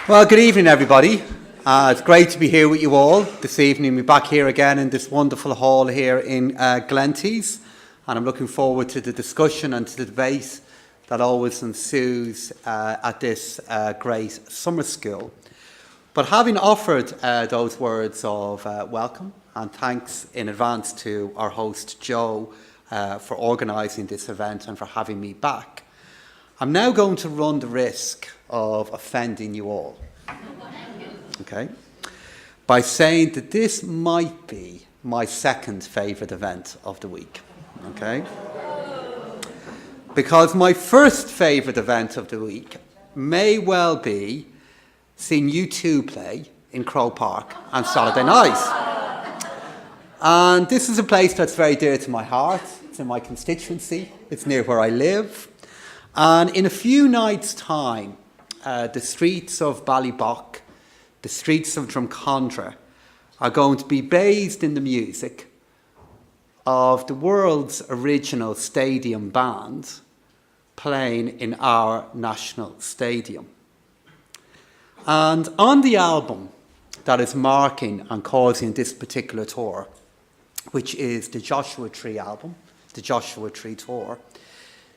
Well, good evening, everybody. It's great to be here with you all this evening. We're back here again in this wonderful hall here in Glenties, and I'm looking forward to the discussion and to the debate that always ensues at this great summer school. But having offered those words of welcome and thanks in advance to our host Joe for organising this event and for having me back, I'm now going to run the risk of offending you all, okay, by saying that this might be my second favourite event of the week, okay? Because my first favourite event of the week may well be seeing U2 play in Croke Park on Saturday night. And this is a place that's very dear to my heart. It's in my constituency. It's near where I live. And in a few nights' time, the streets of Ballybock, the streets of Drumcondra, are going to be bathed in the music of the world's original stadium band playing in our national stadium. And on the album that is marking and causing this particular tour, which is the Joshua Tree album, the Joshua Tree Tour,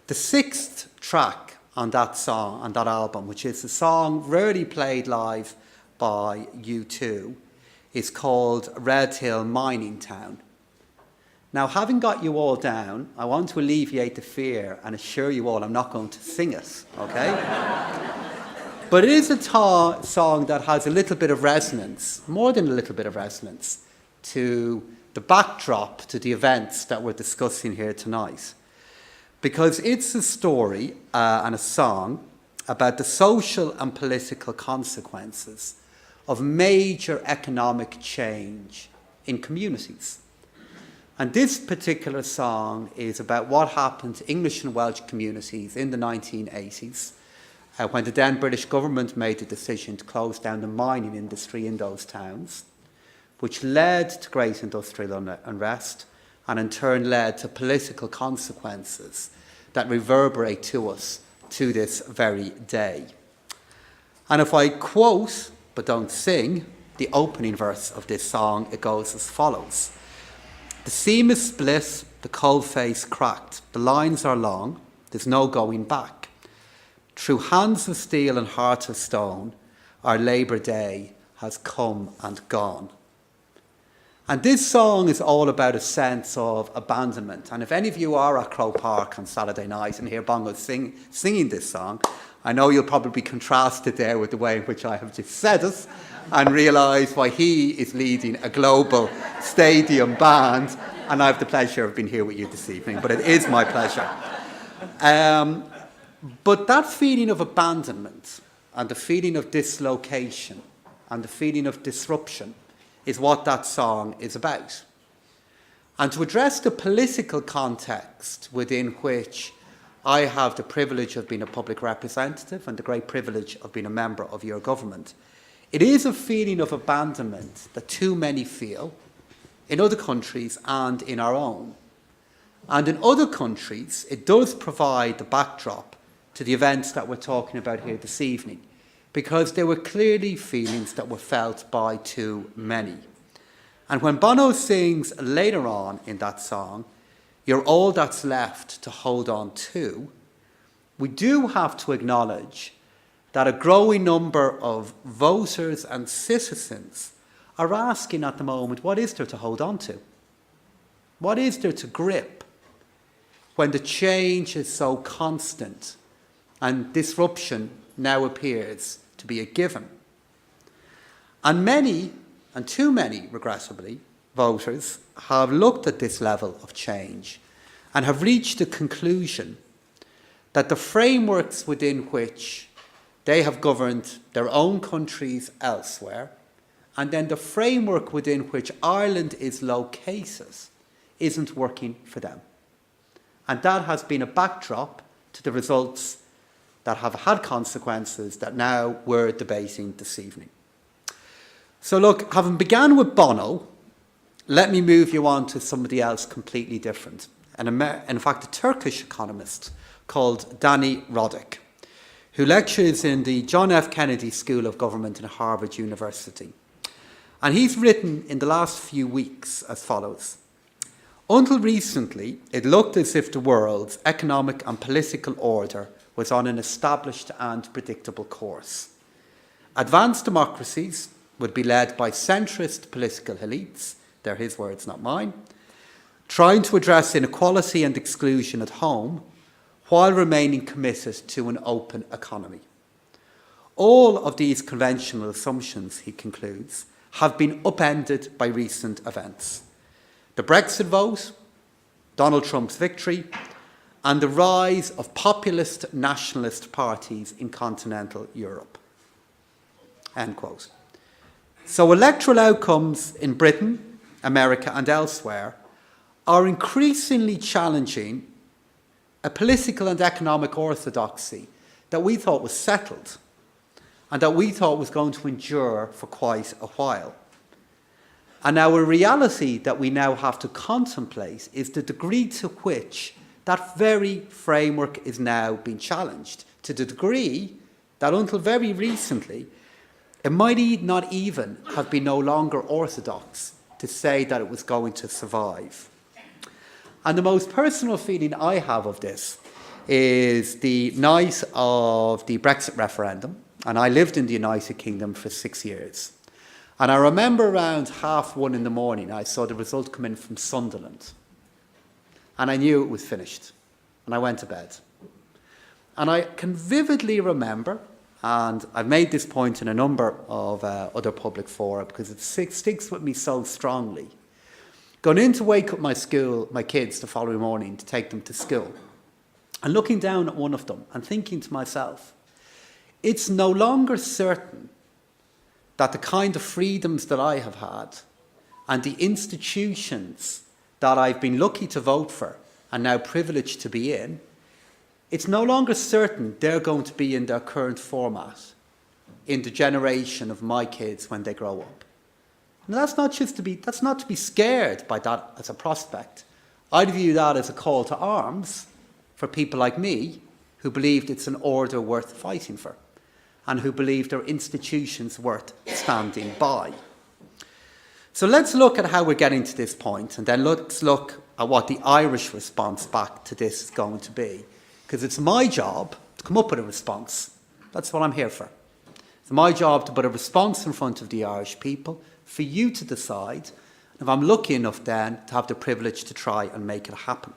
the sixth track on that song, on that album, which is a song rarely played live by U2, is called Red Hill Mining Town. Now, having got you all down, I want to alleviate the fear and assure you all I'm not going to sing it, okay? But it is a song that has a little bit of resonance, more than a little bit of resonance, to the backdrop to the events that we're discussing here tonight. Because it's a story and a song about the social and political consequences of major economic change in communities. And this particular song is about what happened to English and Welsh communities in the 1980s when the then British government made the decision to close down the mining industry in those towns, which led to great industrial unrest and in turn led to political consequences that reverberate to us to this very day. And if I quote, but don't sing, the opening verse of this song, it goes as follows. The seam is split, the coal face cracked, the lines are long, there's no going back. Through hands of steel and heart of stone, our Labour Day has come and gone. And this song is all about a sense of abandonment. And if any of you are at Croke Park on Saturday night and hear bongos singing this song, I know you'll probably contrast it there with the way in which I have just said it and realise why he is leading a global stadium band. And I have the pleasure of being here with you this evening, but it is my pleasure. But that feeling of abandonment and the feeling of dislocation and the feeling of disruption is what that song is about. And to address the political context within which I have the privilege of being a public representative and the great privilege of being a member of your government, it is a feeling of abandonment that too many feel in other countries and in our own. And in other countries, it does provide the backdrop to the events that we're talking about here this evening, because there were clearly feelings that were felt by too many. And when Bono sings later on in that song, "You're all that's left to hold on to," we do have to acknowledge that a growing number of voters and citizens are asking at the moment, what is there to hold on to? What is there to grip when the change is so constant and disruption now appears to be a given? And many, and too many, regrettably, voters have looked at this level of change and have reached the conclusion that the frameworks within which they have governed their own countries elsewhere, and then the framework within which Ireland is located, isn't working for them. And that has been a backdrop to the results that have had consequences that now we're debating this evening. So look, having begun with Bono, let me move you on to somebody else completely different. In fact, a Turkish economist called Danny Roddick, who lectures in the John F. Kennedy School of Government in Harvard University. And he's written in the last few weeks as follows. Until recently, it looked as if the world's economic and political order was on an established and predictable course. Advanced democracies would be led by centrist political elites, they're his words, not mine, trying to address inequality and exclusion at home while remaining committed to an open economy. All of these conventional assumptions, he concludes, have been upended by recent events. The Brexit vote, Donald Trump's victory, and the rise of populist nationalist parties in continental Europe. End quote. So electoral outcomes in Britain, America, and elsewhere are increasingly challenging a political and economic orthodoxy that we thought was settled and that we thought was going to endure for quite a while. And our reality that we now have to contemplate is the degree to which that very framework is now being challenged, to the degree that until very recently, it might not even have been no longer orthodox to say that it was going to survive. And the most personal feeling I have of this is the night of the Brexit referendum, and I lived in the United Kingdom for 6 years. And I remember around 1:30 in the morning, I saw the result come in from Sunderland. And I knew it was finished. And I went to bed. And I can vividly remember, and I've made this point in a number of other public fora because it sticks with me so strongly, going in to wake up my kids the following morning to take them to school, and looking down at one of them and thinking to myself, it's no longer certain that the kind of freedoms that I have had and the institutions that I've been lucky to vote for and now privileged to be in, it's no longer certain they're going to be in their current format in the generation of my kids when they grow up. And that's not to be scared by that as a prospect. I view that as a call to arms for people like me who believed it's an order worth fighting for and who believe there are institutions worth standing by. So let's look at how we're getting to this point, and then let's look at what the Irish response back to this is going to be. Because it's my job to come up with a response. That's what I'm here for. It's my job to put a response in front of the Irish people, for you to decide, if I'm lucky enough then to have the privilege to try and make it happen.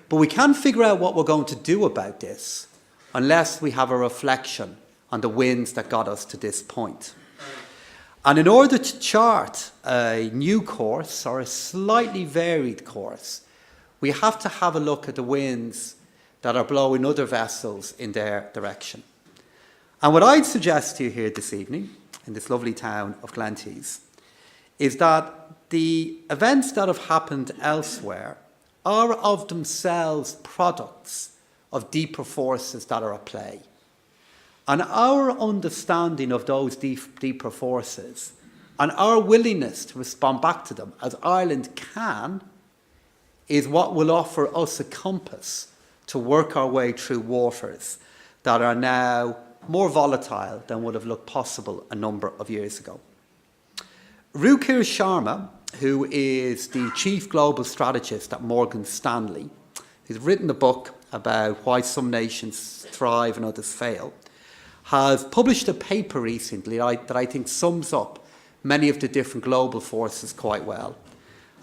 But we can't figure out what we're going to do about this unless we have a reflection on the wins that got us to this point. And in order to chart a new course or a slightly varied course, we have to have a look at the winds that are blowing other vessels in their direction. And what I'd suggest to you here this evening, in this lovely town of Glentees, is that the events that have happened elsewhere are of themselves products of deeper forces that are at play. And our understanding of those deeper forces and our willingness to respond back to them, as Ireland can, is what will offer us a compass to work our way through waters that are now more volatile than would have looked possible a number of years ago. Rukir Sharma, who is the chief global strategist at Morgan Stanley, who's written a book about why some nations thrive and others fail, has published a paper recently that I think sums up many of the different global forces quite well.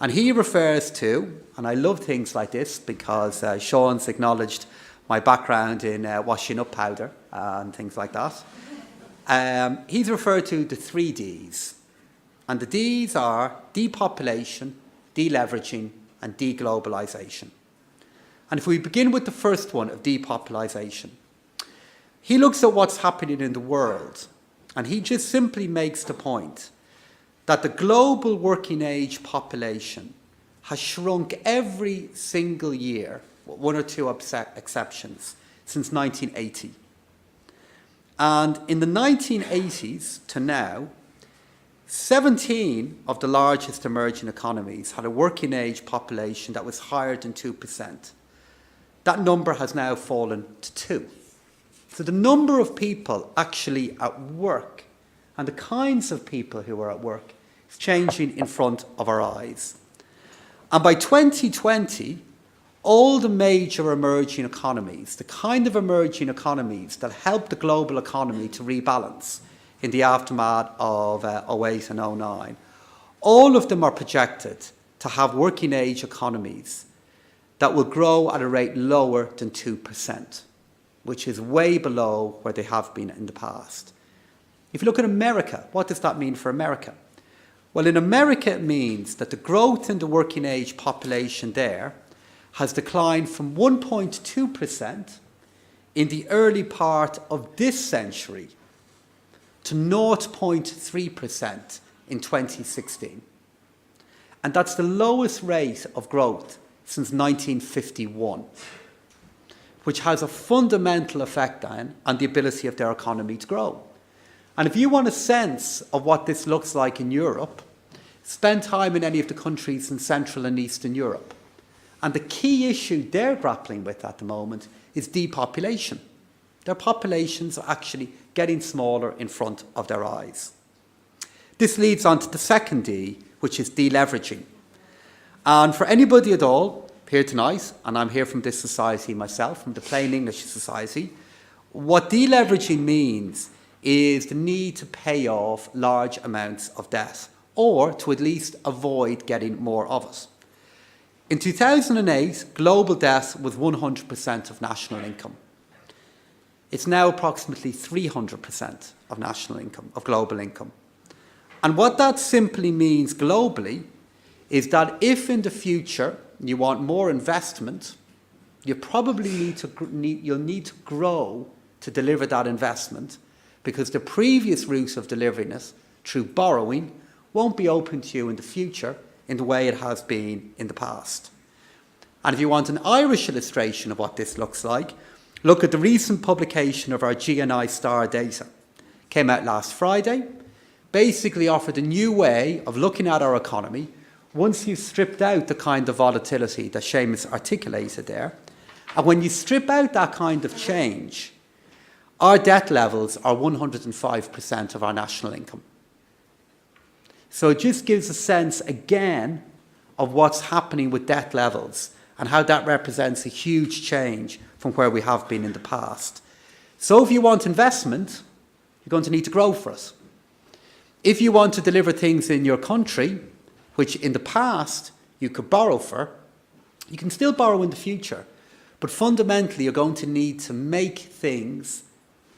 And he refers to, and I love things like this because Sean's acknowledged my background in washing up powder and things like that. He's referred to the 3 Ds. And the Ds are depopulation, deleveraging, and deglobalization. And if we begin with the first one of depopulation, he looks at what's happening in the world, and he just simply makes the point that the global working age population has shrunk every single year, with 1 or 2 exceptions, since 1980. And in the 1980s to now, 17 of the largest emerging economies had a working age population that was higher than 2%. That number has now fallen to 2. So the number of people actually at work and the kinds of people who are at work is changing in front of our eyes. And by 2020, all the major emerging economies, the kind of emerging economies that help the global economy to rebalance in the aftermath of 08 and 09, all of them are projected to have working age economies that will grow at a rate lower than 2%, which is way below where they have been in the past. If you look at America, what does that mean for America? Well, in America, it means that the growth in the working age population there has declined from 1.2% in the early part of this century to 0.3% in 2016. And that's the lowest rate of growth since 1951, which has a fundamental effect then on the ability of their economy to grow. And if you want a sense of what this looks like in Europe, spend time in any of the countries in Central and Eastern Europe. And the key issue they're grappling with at the moment is depopulation. Their populations are actually getting smaller in front of their eyes. This leads on to the second D, which is deleveraging. And for anybody at all here tonight, and I'm here from this society myself, from the Plain English Society, what deleveraging means is the need to pay off large amounts of debt, or to at least avoid getting more of it. In 2008, global debt was 100% of national income. It's now approximately 300% of national income, of global income. And what that simply means globally is that if in the future you want more investment, you probably you'll need to grow to deliver that investment, because the previous route of delivering it through borrowing won't be open to you in the future in the way it has been in the past. And if you want an Irish illustration of what this looks like, look at the recent publication of our GNI Star data. Came out last Friday, basically offered a new way of looking at our economy once you've stripped out the kind of volatility that Seamus articulated there. And when you strip out that kind of change, our debt levels are 105% of our national income. So it just gives a sense, again, of what's happening with debt levels and how that represents a huge change from where we have been in the past. So if you want investment, you're going to need to grow for it. If you want to deliver things in your country, which in the past you could borrow for, you can still borrow in the future. But fundamentally, you're going to need to make things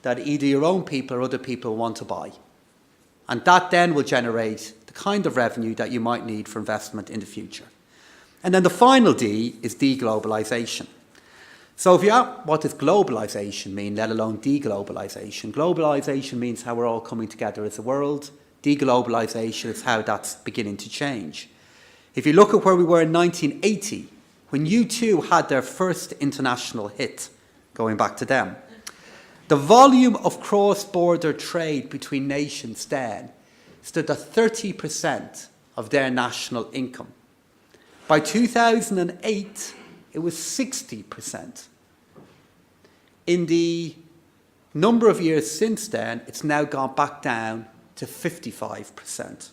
that either your own people or other people want to buy. And that then will generate the kind of revenue that you might need for investment in the future. And then the final D is deglobalization. So if you ask, what does globalization mean, let alone deglobalization? Globalization means how we're all coming together as a world. Deglobalization is how that's beginning to change. If you look at where we were in 1980, when U2 had their first international hit, going back to them, the volume of cross-border trade between nations then stood at 30% of their national income. By 2008, it was 60%. In the number of years since then, it's now gone back down to 55%.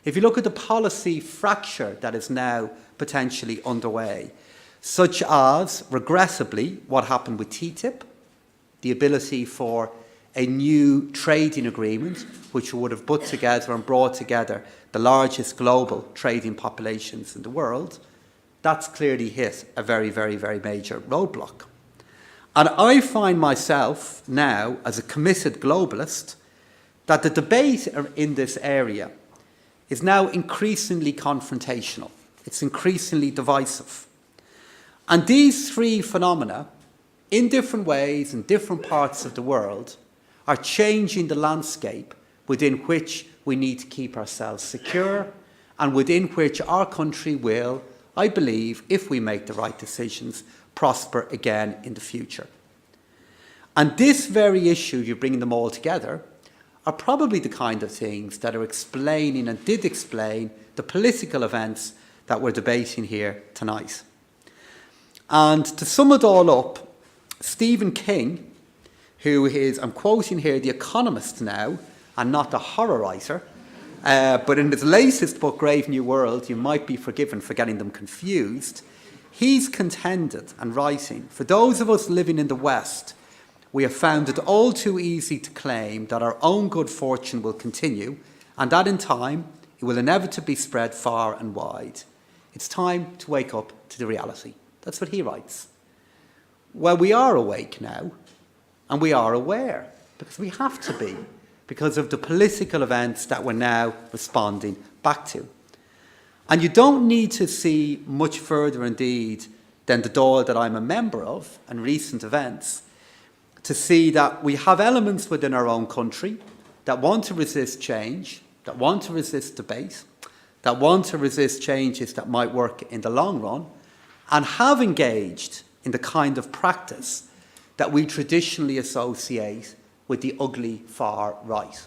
If you look at the policy fracture that is now potentially underway, such as, regrettably, what happened with TTIP, the ability for a new trading agreement which would have put together and brought together the largest global trading populations in the world, that's clearly hit a very, very, very major roadblock. And I find myself now, as a committed globalist, that the debate in this area is now increasingly confrontational. It's increasingly divisive. And these three phenomena, in different ways in different parts of the world, are changing the landscape within which we need to keep ourselves secure and within which our country will, I believe, if we make the right decisions, prosper again in the future. And this very issue, you're bringing them all together, are probably the kind of things that are explaining and did explain the political events that we're debating here tonight. And to sum it all up, Stephen King, who is, I'm quoting here, The Economist now, and not the horror writer, but in his latest book, Grave New World, you might be forgiven for getting them confused. He's contended and writing, for those of us living in the West, we have found it all too easy to claim that our own good fortune will continue and that in time it will inevitably spread far and wide. It's time to wake up to the reality. That's what he writes. Well, we are awake now and we are aware because we have to be because of the political events that we're now responding back to. And you don't need to see much further indeed than the Dáil that I'm a member of and recent events to see that we have elements within our own country that want to resist change, that want to resist debate, that want to resist changes that might work in the long run, and have engaged in the kind of practice that we traditionally associate with the ugly far right.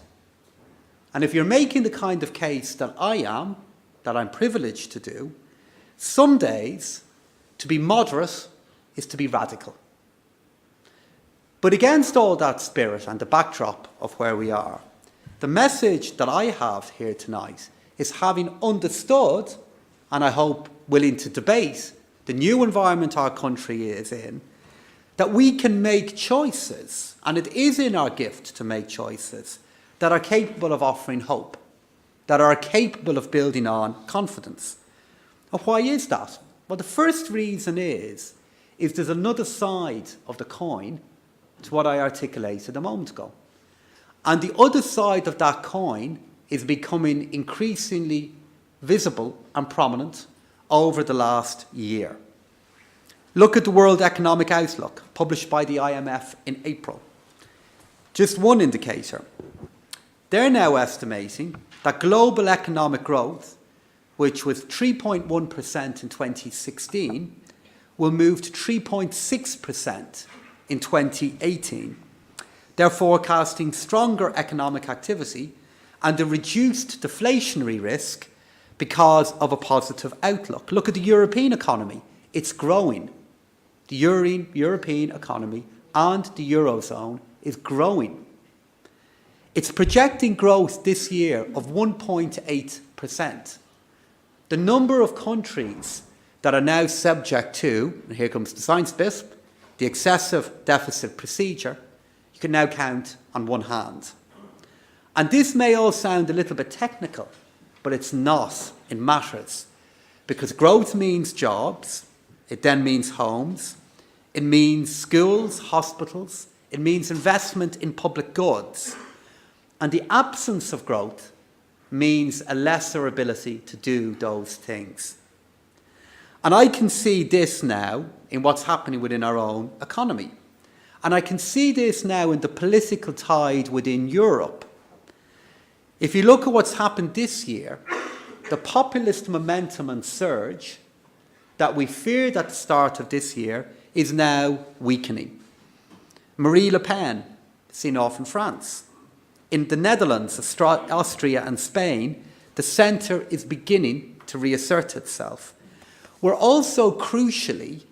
And if you're making the kind of case that I am, that I'm privileged to do, some days to be moderate is to be radical. But against all that spirit and the backdrop of where we are, the message that I have here tonight is having understood, and I hope willing to debate, the new environment our country is in, that we can make choices, and it is in our gift to make choices, that are capable of offering hope, that are capable of building on confidence. And why is that? Well, the first reason is there's another side of the coin to what I articulated a moment ago. And the other side of that coin is becoming increasingly visible and prominent over the last year. Look at the World Economic Outlook, published by the IMF in April. Just one indicator. They're now estimating that global economic growth, which was 3.1% in 2016, will move to 3.6% in 2018. They're forecasting stronger economic activity and a reduced deflationary risk because of a positive outlook. Look at the European economy. It's growing. The European economy and the Eurozone is growing. It's projecting growth this year of 1.8%. The number of countries that are now subject to, and here comes the science bit, the excessive deficit procedure, you can now count on one hand. And this may all sound a little bit technical, but it's not. It matters. Because growth means jobs, it then means homes, it means schools, hospitals, it means investment in public goods. And the absence of growth means a lesser ability to do those things. And I can see this now in what's happening within our own economy. And I can see this now in the political tide within Europe. If you look at what's happened this year, the populist momentum and surge that we feared at the start of this year is now weakening. Marine Le Pen, seen off in France. In the Netherlands, Austria and Spain, the centre is beginning to reassert itself. We're also crucially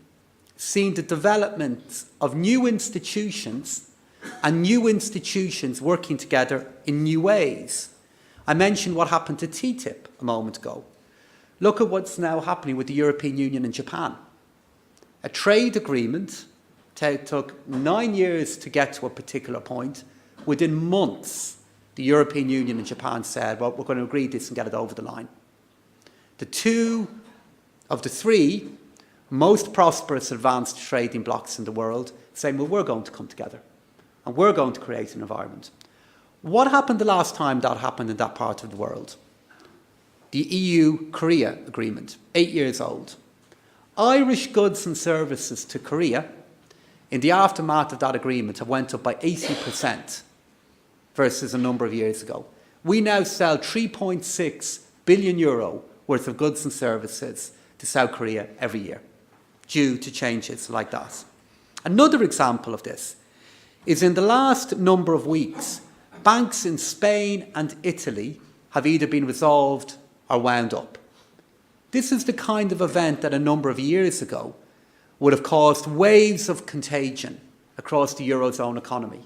seeing the development of new institutions and new institutions working together in new ways. I mentioned what happened to TTIP a moment ago. Look at what's now happening with the European Union and Japan. A trade agreement took 9 years to get to a particular point. Within months, the European Union and Japan said, well, we're going to agree this and get it over the line. The two of the three most prosperous advanced trading blocs in the world saying, well, we're going to come together and we're going to create an environment. What happened the last time that happened in that part of the world? The EU-Korea agreement, 8 years old. Irish goods and services to Korea in the aftermath of that agreement have went up by 80% versus a number of years ago. We now sell €3.6 billion worth of goods and services to South Korea every year due to changes like that. Another example of this is in the last number of weeks, banks in Spain and Italy have either been resolved or wound up. This is the kind of event that a number of years ago would have caused waves of contagion across the Eurozone economy.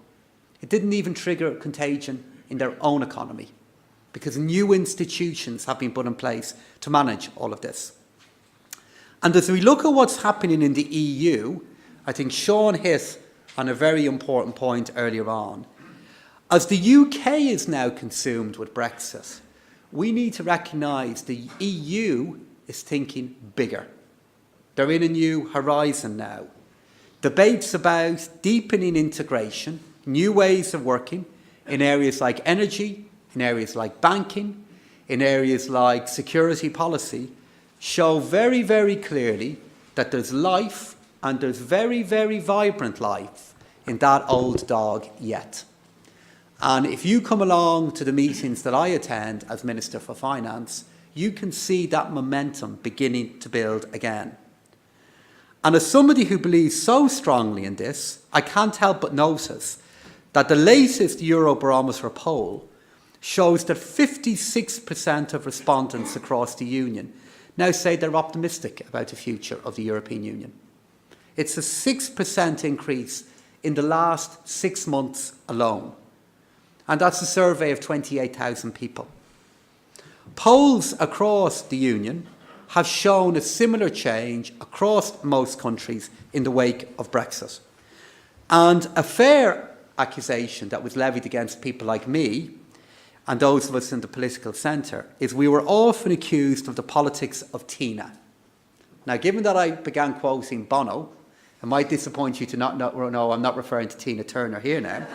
It didn't even trigger a contagion in their own economy, because new institutions have been put in place to manage all of this. And as we look at what's happening in the EU, I think Sean hit on a very important point earlier on. As the UK is now consumed with Brexit, we need to recognise the EU is thinking bigger. They're in a new horizon now. Debates about deepening integration, new ways of working in areas like energy, in areas like banking, in areas like security policy, show very, very clearly that there's life, and there's very, very vibrant life in that old dog yet. And if you come along to the meetings that I attend as Minister for Finance, you can see that momentum beginning to build again. And as somebody who believes so strongly in this, I can't help but notice that the latest Eurobarometer poll shows that 56% of respondents across the Union now say they're optimistic about the future of the European Union. It's a 6% increase in the last 6 months alone. And that's a survey of 28,000 people. Polls across the Union have shown a similar change across most countries in the wake of Brexit. And a fair accusation that was levied against people like me and those of us in the political centre is we were often accused of the politics of Tina. Now, given that I began quoting Bono, it might disappoint you to not know I'm not referring to Tina Turner here now.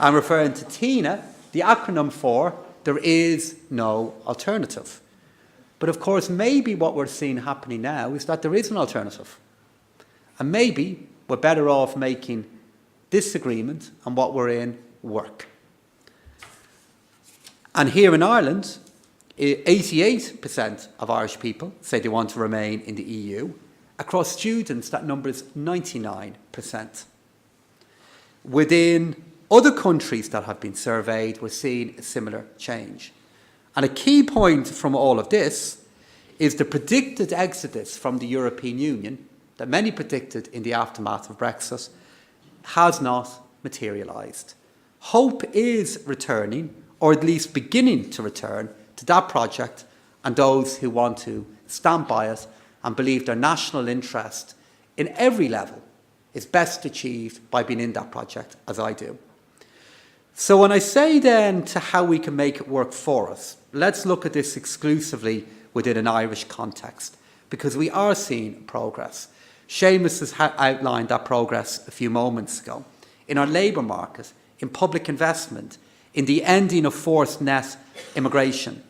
I'm referring to Tina, the acronym for There Is No Alternative. But of course, maybe what we're seeing happening now is that there is an alternative. And maybe we're better off making this agreement and what we're in work. And here in Ireland, 88% of Irish people say they want to remain in the EU. Across students, that number is 99%. Within other countries that have been surveyed, we're seeing a similar change. And a key point from all of this is the predicted exodus from the European Union that many predicted in the aftermath of Brexit has not materialised. Hope is returning, or at least beginning to return, to that project and those who want to stand by it and believe their national interest in every level is best achieved by being in that project, as I do. So when I say then to how we can make it work for us, let's look at this exclusively within an Irish context, because we are seeing progress. Seamus has outlined that progress a few moments ago. In our labour market, in public investment, in the ending of forced net immigration.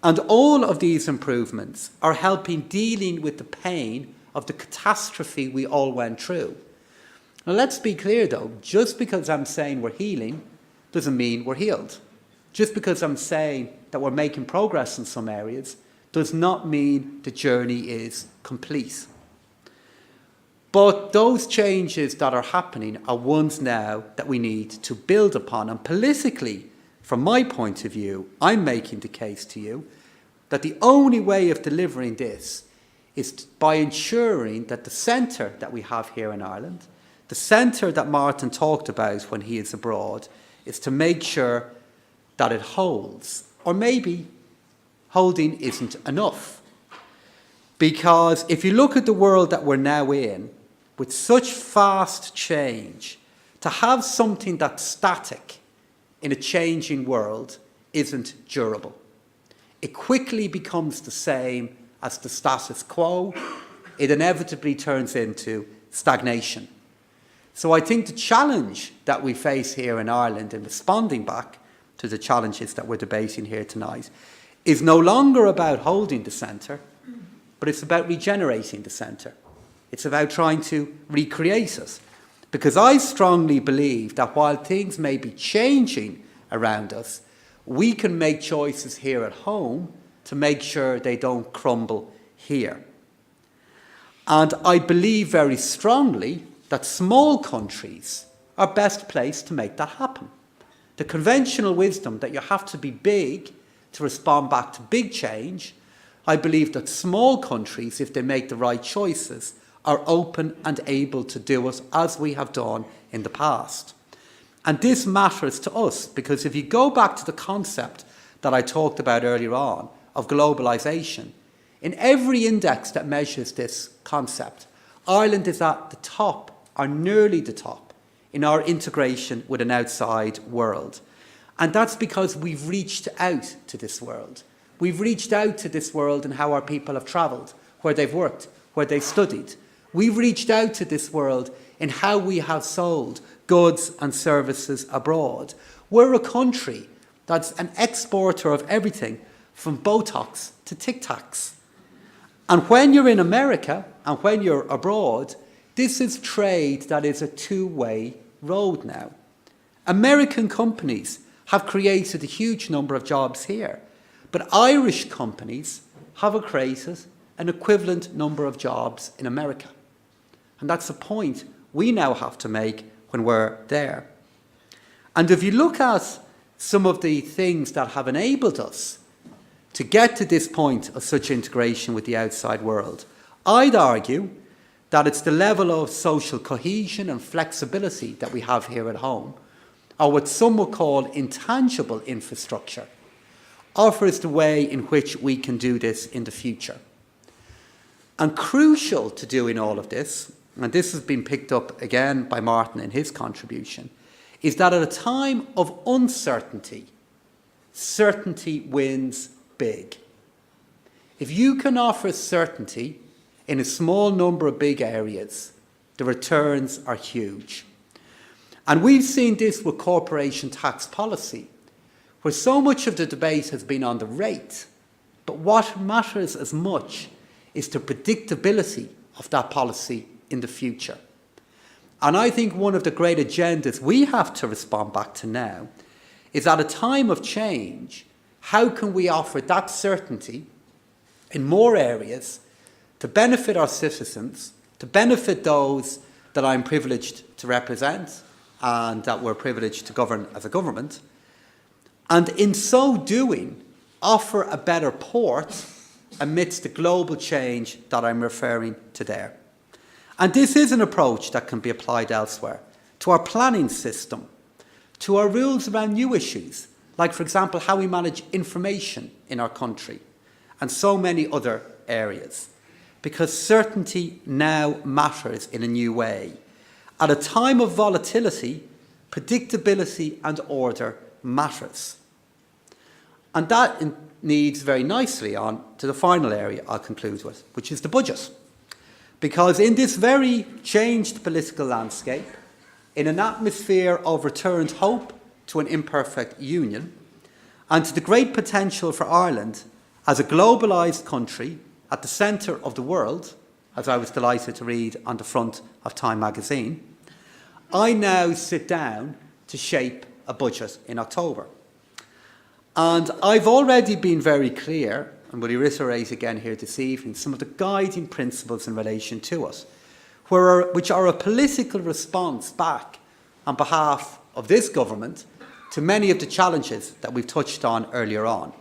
And all of these improvements are helping dealing with the pain of the catastrophe we all went through. Now let's be clear though, just because I'm saying we're healing doesn't mean we're healed. Just because I'm saying that we're making progress in some areas does not mean the journey is complete. But those changes that are happening are ones now that we need to build upon. And politically, from my point of view, I'm making the case to you that the only way of delivering this is by ensuring that the centre that we have here in Ireland, the centre that Martin talked about when he is abroad, is to make sure that it holds. Or maybe holding isn't enough. Because if you look at the world that we're now in, with such fast change, to have something that's static in a changing world isn't durable. It quickly becomes the same as the status quo. It inevitably turns into stagnation. So I think the challenge that we face here in Ireland in responding back to the challenges that we're debating here tonight is no longer about holding the centre, but it's about regenerating the centre. It's about trying to recreate it. Because I strongly believe that while things may be changing around us, we can make choices here at home to make sure they don't crumble here. And I believe very strongly that small countries are best placed to make that happen. The conventional wisdom that you have to be big to respond back to big change, I believe that small countries, if they make the right choices, are open and able to do it as we have done in the past. And this matters to us because if you go back to the concept that I talked about earlier on of globalisation, in every index that measures this concept, Ireland is at the top, or nearly the top, in our integration with an outside world. And that's because we've reached out to this world. We've reached out to this world in how our people have travelled, where they've worked, where they've studied. We've reached out to this world in how we have sold goods and services abroad. We're a country that's an exporter of everything from Botox to Tic Tacs. And when you're in America and when you're abroad, this is trade that is a two-way road now. American companies have created a huge number of jobs here, but Irish companies have created an equivalent number of jobs in America. And that's a point we now have to make when we're there. And if you look at some of the things that have enabled us to get to this point of such integration with the outside world, I'd argue that it's the level of social cohesion and flexibility that we have here at home, or what some would call intangible infrastructure, offers the way in which we can do this in the future. And crucial to doing all of this, and this has been picked up again by Martin in his contribution, is that at a time of uncertainty, certainty wins big. If you can offer certainty in a small number of big areas, the returns are huge. And we've seen this with corporation tax policy, where so much of the debate has been on the rate, but what matters as much is the predictability of that policy in the future. And I think one of the great agendas we have to respond back to now is at a time of change, how can we offer that certainty in more areas to benefit our citizens, to benefit those that I'm privileged to represent and that we're privileged to govern as a government, and in so doing, offer a better port amidst the global change that I'm referring to there. And this is an approach that can be applied elsewhere, to our planning system, to our rules around new issues, like, for example, how we manage information in our country, and so many other areas. Because certainty now matters in a new way. At a time of volatility, predictability and order matters. And that leads very nicely on to the final area I'll conclude with, which is the budget. Because in this very changed political landscape, in an atmosphere of returned hope to an imperfect union, and to the great potential for Ireland as a globalised country at the centre of the world, as I was delighted to read on the front of Time magazine, I now sit down to shape a budget in October. And I've already been very clear, and will reiterate again here this evening, some of the guiding principles in relation to it, which are a political response back on behalf of this government to many of the challenges that we've touched on earlier on.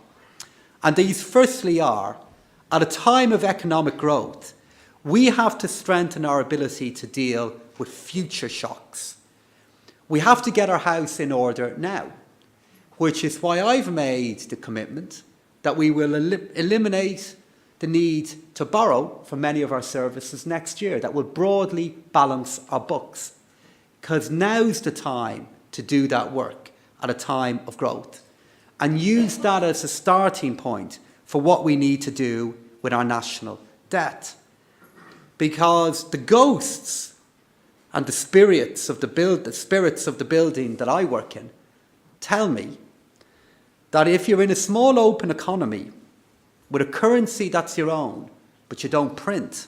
And these firstly are, at a time of economic growth, we have to strengthen our ability to deal with future shocks. We have to get our house in order now, which is why I've made the commitment that we will eliminate the need to borrow for many of our services next year, that will broadly balance our books. Because now's the time to do that work at a time of growth, and use that as a starting point for what we need to do with our national debt. Because the ghosts and the spirits of the building that I work in tell me that if you're in a small open economy with a currency that's your own, but you don't print,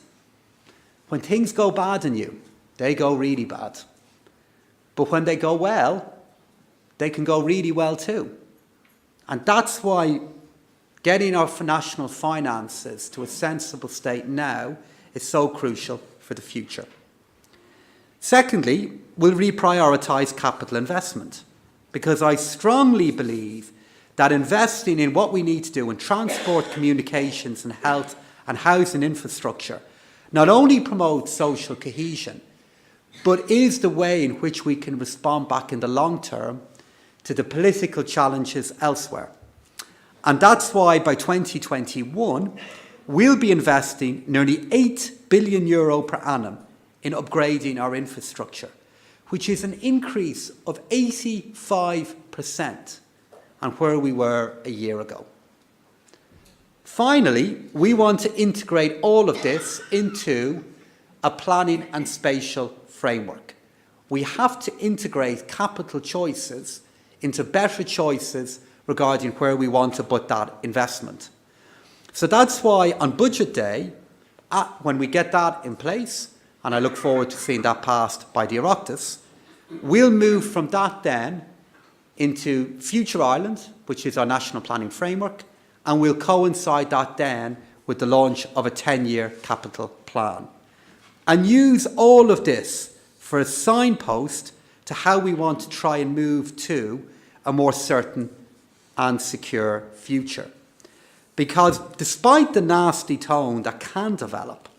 when things go bad in you, they go really bad. But when they go well, they can go really well too. And that's why getting our national finances to a sensible state now is so crucial for the future. Secondly, we'll reprioritise capital investment, because I strongly believe that investing in what we need to do in transport, communications and health and housing infrastructure not only promotes social cohesion, but is the way in which we can respond back in the long term to the political challenges elsewhere. And that's why by 2021, we'll be investing nearly €8 billion per annum in upgrading our infrastructure, which is an increase of 85% on where we were a year ago. Finally, we want to integrate all of this into a planning and spatial framework. We have to integrate capital choices into better choices regarding where we want to put that investment. So that's why on Budget Day, when we get that in place, and I look forward to seeing that passed by the Oireachtas, we'll move from that then into Future Ireland, which is our national planning framework, and we'll coincide that then with the launch of a 10-year capital plan. And use all of this for a signpost to how we want to try and move to a more certain and secure future. Because despite the nasty tone that can develop,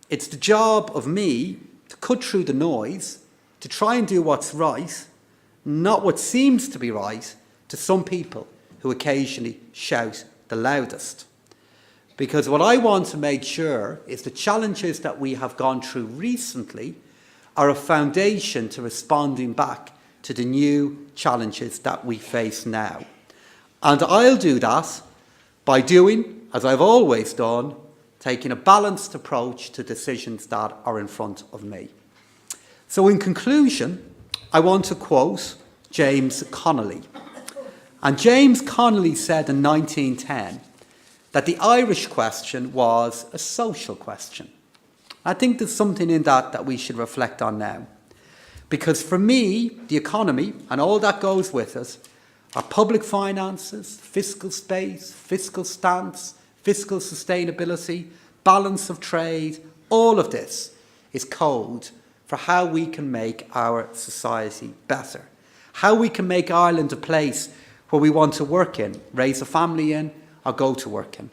it's the job of me to cut through the noise, to try and do what's right, not what seems to be right to some people who occasionally shout the loudest. Because what I want to make sure is the challenges that we have gone through recently are a foundation to responding back to the new challenges that we face now. And I'll do that by doing, as I've always done, taking a balanced approach to decisions that are in front of me. So in conclusion, I want to quote James Connolly. And James Connolly said in 1910 that the Irish question was a social question. I think there's something in that we should reflect on now. Because for me, the economy and all that goes with it are public finances, fiscal space, fiscal stance, fiscal sustainability, balance of trade. All of this is code for how we can make our society better, how we can make Ireland a place where we want to work in, raise a family in, or go to work in,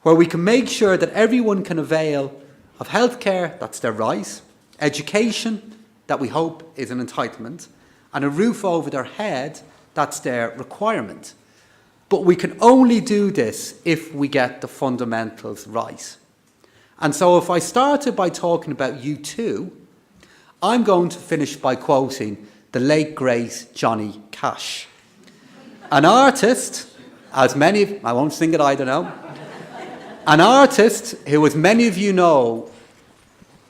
where we can make sure that everyone can avail of healthcare, that's their right, education, that we hope is an entitlement, and a roof over their head, that's their requirement. But we can only do this if we get the fundamentals right. And so if I started by talking about U2, I'm going to finish by quoting the late, great Johnny Cash. An artist, as many, I won't sing it, I don't know, an artist who, as many of you know,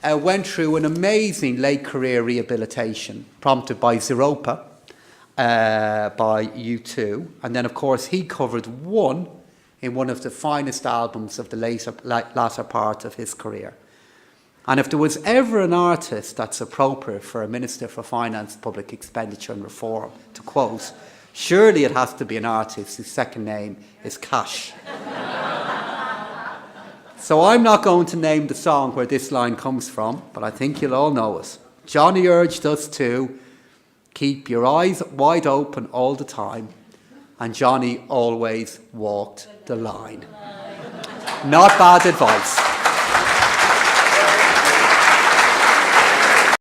went through an amazing late career rehabilitation prompted by Zeropa, by U2. And then, of course, he covered One in one of the finest albums of the latter part of his career. And if there was ever an artist that's appropriate for a Minister for Finance, Public Expenditure and Reform to quote, surely it has to be an artist whose second name is Cash. So I'm not going to name the song where this line comes from, but I think you'll all know it. Johnny urged us to keep your eyes wide open all the time, and Johnny always walked the line. Not bad advice.